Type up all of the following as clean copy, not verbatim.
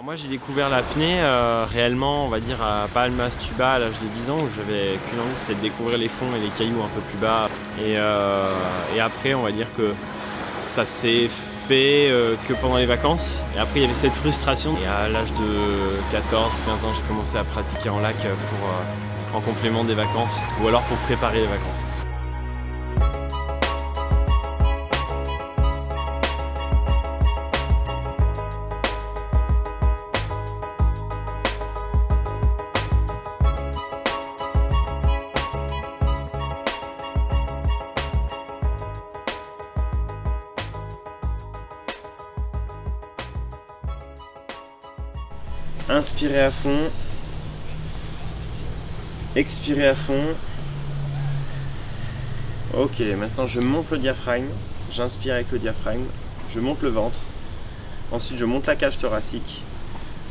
Alors moi j'ai découvert l'apnée réellement, on va dire à Palmas Tuba à l'âge de 10 ans, où j'avais qu'une envie, c'était de découvrir les fonds et les cailloux un peu plus bas. Et après on va dire que ça s'est fait que pendant les vacances. Et après il y avait cette frustration. Et à l'âge de 14-15 ans j'ai commencé à pratiquer en lac en complément des vacances ou alors pour préparer les vacances. Inspirez à fond, expirez à fond. Ok, maintenant je monte le diaphragme, j'inspire avec le diaphragme, je monte le ventre, ensuite je monte la cage thoracique,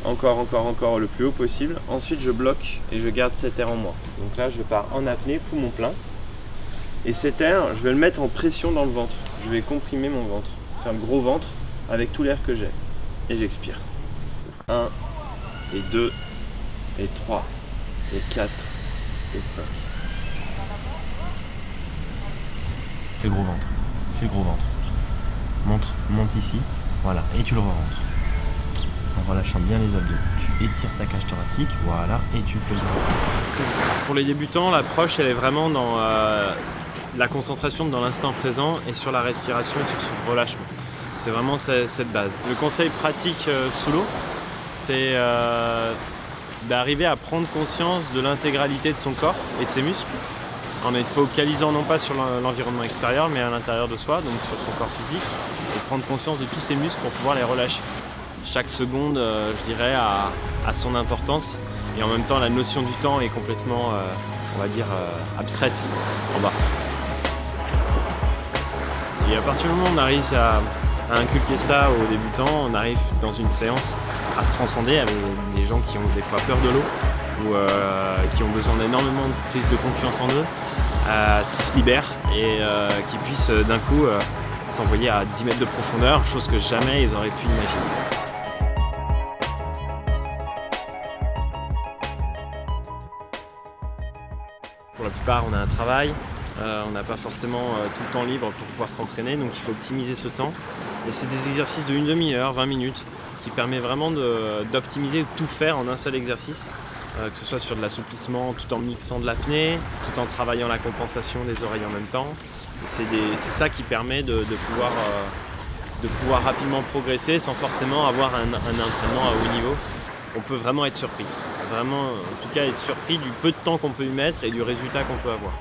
encore le plus haut possible, ensuite je bloque et je garde cet air en moi. Donc là je pars en apnée, poumon plein, et cet air je vais le mettre en pression dans le ventre, je vais comprimer mon ventre, faire le gros ventre avec tout l'air que j'ai, et j'expire. 1, et 2, et 3, et 4, et 5. Fais le gros ventre, fais le gros ventre. Monte ici, voilà, et tu le re-rentres. En relâchant bien les abdos. Tu étires ta cage thoracique, voilà, et tu fais le gros ventre. Pour les débutants, l'approche elle est vraiment dans la concentration dans l'instant présent et sur la respiration et sur son relâchement. C'est vraiment cette base. Le conseil pratique sous l'eau, c'est d'arriver à prendre conscience de l'intégralité de son corps et de ses muscles en être focalisant non pas sur l'environnement extérieur mais à l'intérieur de soi, donc sur son corps physique, et prendre conscience de tous ses muscles pour pouvoir les relâcher. Chaque seconde, je dirais, a son importance, et en même temps la notion du temps est complètement, on va dire, abstraite en bas. Et à partir du moment où on arrive à inculquer ça aux débutants, on arrive dans une séance à se transcender avec des gens qui ont des fois peur de l'eau ou qui ont besoin d'énormément de prise de confiance en eux, ce qui se libère et qui puissent d'un coup s'envoyer à 10 mètres de profondeur, chose que jamais ils auraient pu imaginer. Pour la plupart, on a un travail, on n'a pas forcément tout le temps libre pour pouvoir s'entraîner, donc il faut optimiser ce temps. Et c'est des exercices de 1 demi-heure, 20 minutes, qui permet vraiment d'optimiser, de tout faire en un seul exercice, que ce soit sur de l'assouplissement tout en mixant de l'apnée, tout en travaillant la compensation des oreilles en même temps. C'est ça qui permet de pouvoir rapidement progresser sans forcément avoir un entraînement à haut niveau. On peut vraiment être surpris, vraiment en tout cas être surpris du peu de temps qu'on peut y mettre et du résultat qu'on peut avoir.